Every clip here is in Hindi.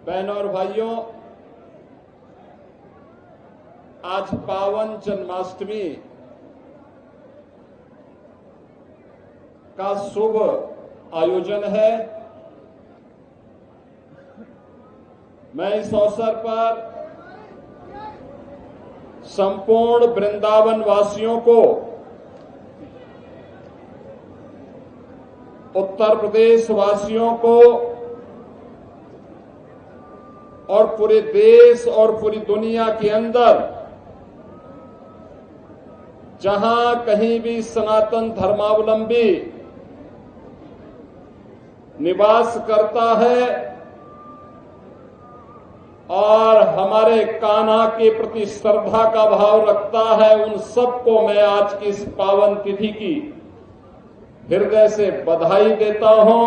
बहनों और भाइयों, आज पावन जन्माष्टमी का शुभ आयोजन है। मैं इस अवसर पर संपूर्ण वृंदावन वासियों को, उत्तर प्रदेश वासियों को और पूरे देश और पूरी दुनिया के अंदर जहां कहीं भी सनातन धर्मावलंबी निवास करता है और हमारे कान्हा के प्रति श्रद्धा का भाव रखता है, उन सबको मैं आज की इस पावन तिथि की हृदय से बधाई देता हूं।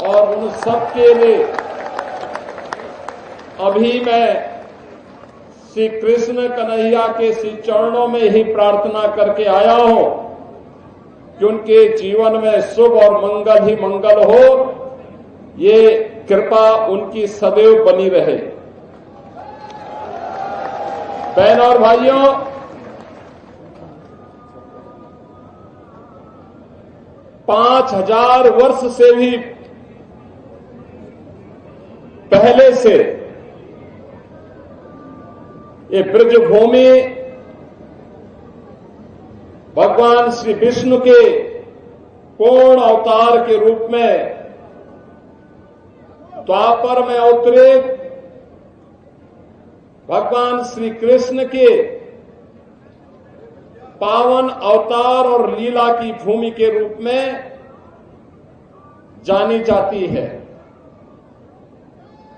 और उन सबके लिए अभी मैं श्री कृष्ण कन्हैया के श्री चरणों में ही प्रार्थना करके आया हूं कि उनके जीवन में शुभ और मंगल ही मंगल हो। ये कृपा उनकी सदैव बनी रहे। बहनों और भाइयों, पांच 5000 वर्ष से भी पहले से ये ब्रजभूमि भगवान श्री विष्णु के पूर्ण अवतार के रूप में द्वापर में अवतरित भगवान श्री कृष्ण के पावन अवतार और लीला की भूमि के रूप में जानी जाती है।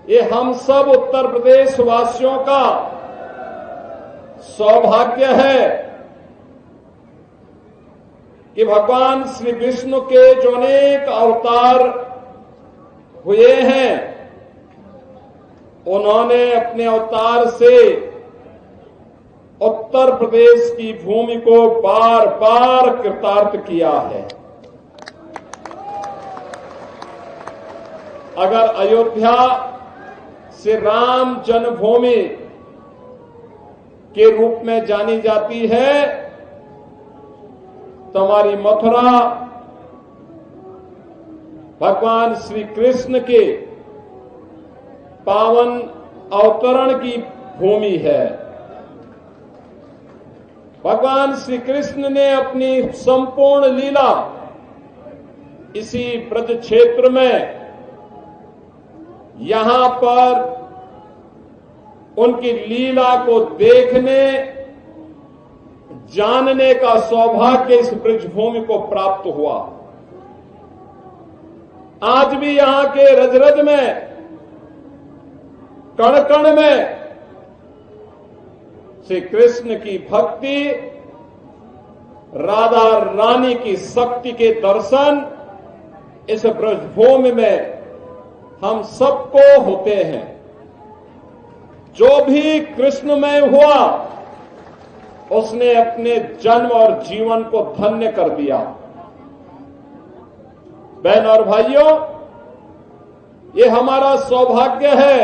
ये हम सब उत्तर प्रदेश वासियों का सौभाग्य है कि भगवान श्री विष्णु के जो अनेक अवतार हुए हैं, उन्होंने अपने अवतार से उत्तर प्रदेश की भूमि को बार बार कृतार्थ किया है। अगर अयोध्या से राम जन्मभूमि के रूप में जानी जाती है, तो हमारी मथुरा भगवान श्री कृष्ण के पावन अवतरण की भूमि है। भगवान श्री कृष्ण ने अपनी संपूर्ण लीला इसी ब्रज क्षेत्र में, यहां पर उनकी लीला को देखने जानने का सौभाग्य इस ब्रजभूमि को प्राप्त हुआ। आज भी यहां के रज रज में, कण कण में श्री कृष्ण की भक्ति, राधा रानी की शक्ति के दर्शन इस ब्रजभूमि में हम सबको होते हैं। जो भी कृष्णमय हुआ, उसने अपने जन्म और जीवन को धन्य कर दिया। बहन और भाइयों, ये हमारा सौभाग्य है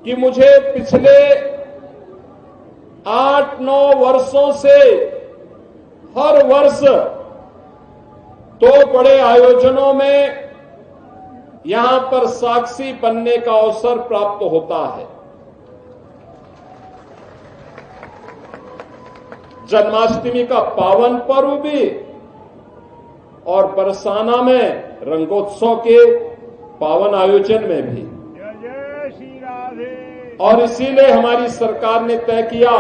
कि मुझे पिछले 8-9 वर्षों से हर वर्ष 2 बड़े आयोजनों में यहां पर साक्षी बनने का अवसर प्राप्त होता है। जन्माष्टमी का पावन पर्व भी और बरसाना में रंगोत्सव के पावन आयोजन में भी। और इसीलिए हमारी सरकार ने तय किया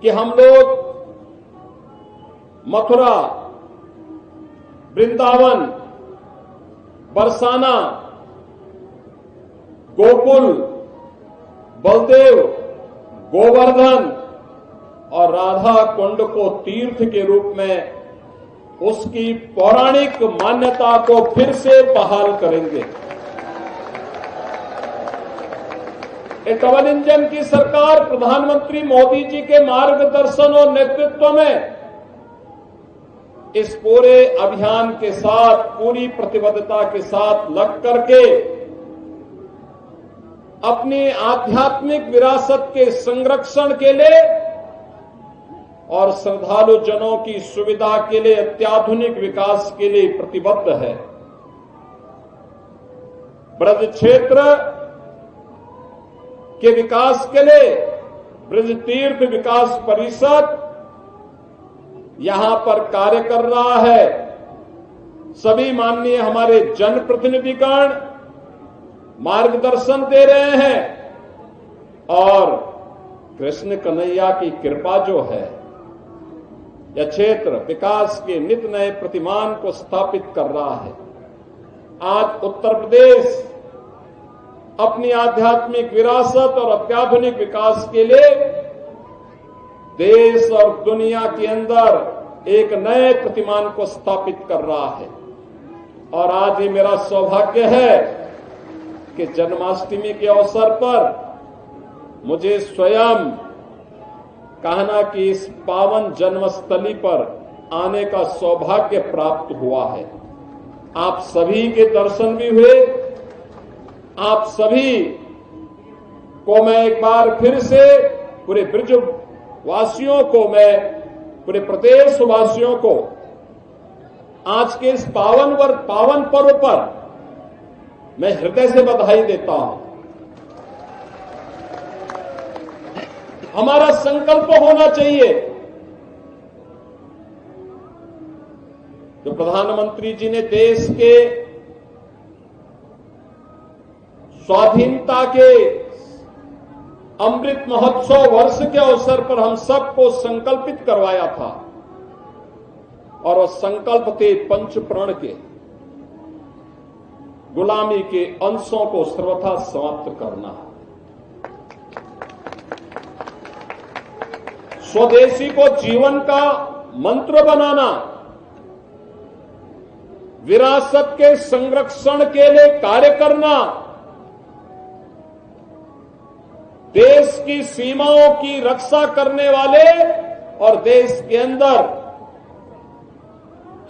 कि हम लोग मथुरा, वृंदावन, बरसाना, गोकुल, बलदेव, गोवर्धन और राधा कुंड को तीर्थ के रूप में उसकी पौराणिक मान्यता को फिर से बहाल करेंगे। डबल इंजन की सरकार प्रधानमंत्री मोदी जी के मार्गदर्शन और नेतृत्व में इस पूरे अभियान के साथ पूरी प्रतिबद्धता के साथ लग करके अपनी आध्यात्मिक विरासत के संरक्षण के लिए और श्रद्धालु जनों की सुविधा के लिए अत्याधुनिक विकास के लिए प्रतिबद्ध है। ब्रज क्षेत्र के विकास के लिए ब्रज तीर्थ विकास परिषद यहां पर कार्य कर रहा है। सभी माननीय हमारे जनप्रतिनिधिगण मार्गदर्शन दे रहे हैं और कृष्ण कन्हैया की कृपा जो है यह क्षेत्र विकास के नित नए प्रतिमान को स्थापित कर रहा है। आज उत्तर प्रदेश अपनी आध्यात्मिक विरासत और अत्याधुनिक विकास के लिए देश और दुनिया के अंदर एक नए प्रतिमान को स्थापित कर रहा है। और आज ये मेरा सौभाग्य है कि जन्माष्टमी के अवसर पर मुझे स्वयं कहना कि इस पावन जन्मस्थली पर आने का सौभाग्य प्राप्त हुआ है। आप सभी के दर्शन भी हुए। आप सभी को मैं एक बार फिर से पूरे ब्रज वासियों को, मैं पूरे प्रदेश वासियों को आज के इस पावन पर्व पर मैं हृदय से बधाई देता हूं। हमारा संकल्प होना चाहिए जो प्रधानमंत्री जी ने देश के स्वाधीनता के अमृत महोत्सव वर्ष के अवसर पर हम सबको संकल्पित करवाया था और वो संकल्प थे पंचप्रण के, गुलामी के अंशों को सर्वथा समाप्त करना, स्वदेशी को जीवन का मंत्र बनाना, विरासत के संरक्षण के लिए कार्य करना, देश की सीमाओं की रक्षा करने वाले और देश के अंदर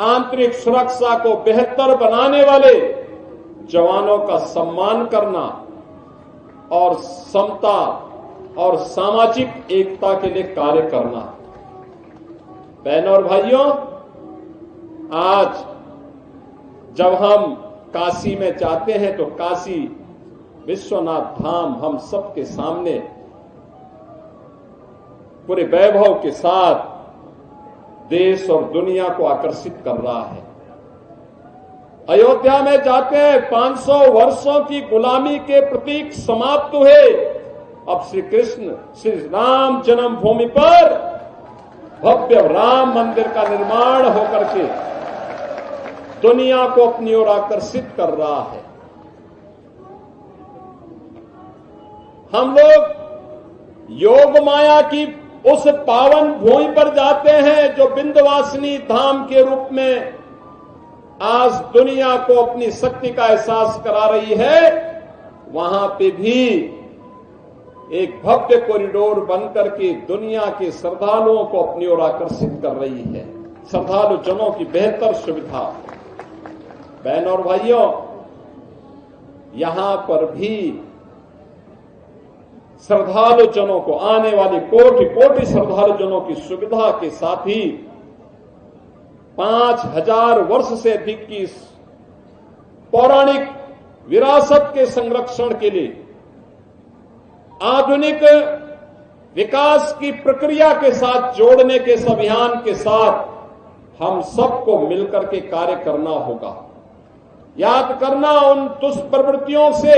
आंतरिक सुरक्षा को बेहतर बनाने वाले जवानों का सम्मान करना और समता और सामाजिक एकता के लिए कार्य करना। बहनों और भाइयों, आज जब हम काशी में जाते हैं तो काशी विश्वनाथ धाम हम सबके सामने पूरे वैभव के साथ देश और दुनिया को आकर्षित कर रहा है। अयोध्या में जाते हैं 500 वर्षों की गुलामी के प्रतीक समाप्त हुए। अब श्री कृष्ण श्री राम जन्मभूमि पर भव्य राम मंदिर का निर्माण होकर के दुनिया को अपनी ओर आकर्षित कर रहा है। हम लोग योग माया की उस पावन भूमि पर जाते हैं जो विंध्यवासिनी धाम के रूप में आज दुनिया को अपनी शक्ति का एहसास करा रही है। वहां पे भी एक भव्य कॉरिडोर बनकर के दुनिया के श्रद्धालुओं को अपनी ओर आकर्षित कर रही है। श्रद्धालु जनों की बेहतर सुविधा। बहनों और भाइयों, यहां पर भी श्रद्धालु जनों को, आने वाली कोटि कोटि श्रद्धालु जनों की सुविधा के साथ ही 5000 वर्ष से अधिक की पौराणिक विरासत के संरक्षण के लिए आधुनिक विकास की प्रक्रिया के साथ जोड़ने के इस अभियान के साथ हम सबको मिलकर के कार्य करना होगा। याद करना उन दुष्प्रवृत्तियों से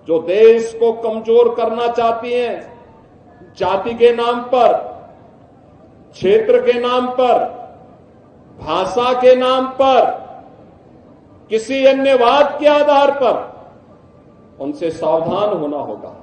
जो देश को कमजोर करना चाहती हैं, जाति के नाम पर, क्षेत्र के नाम पर, भाषा के नाम पर, किसी अन्य वाद के आधार पर, उनसे सावधान होना होगा।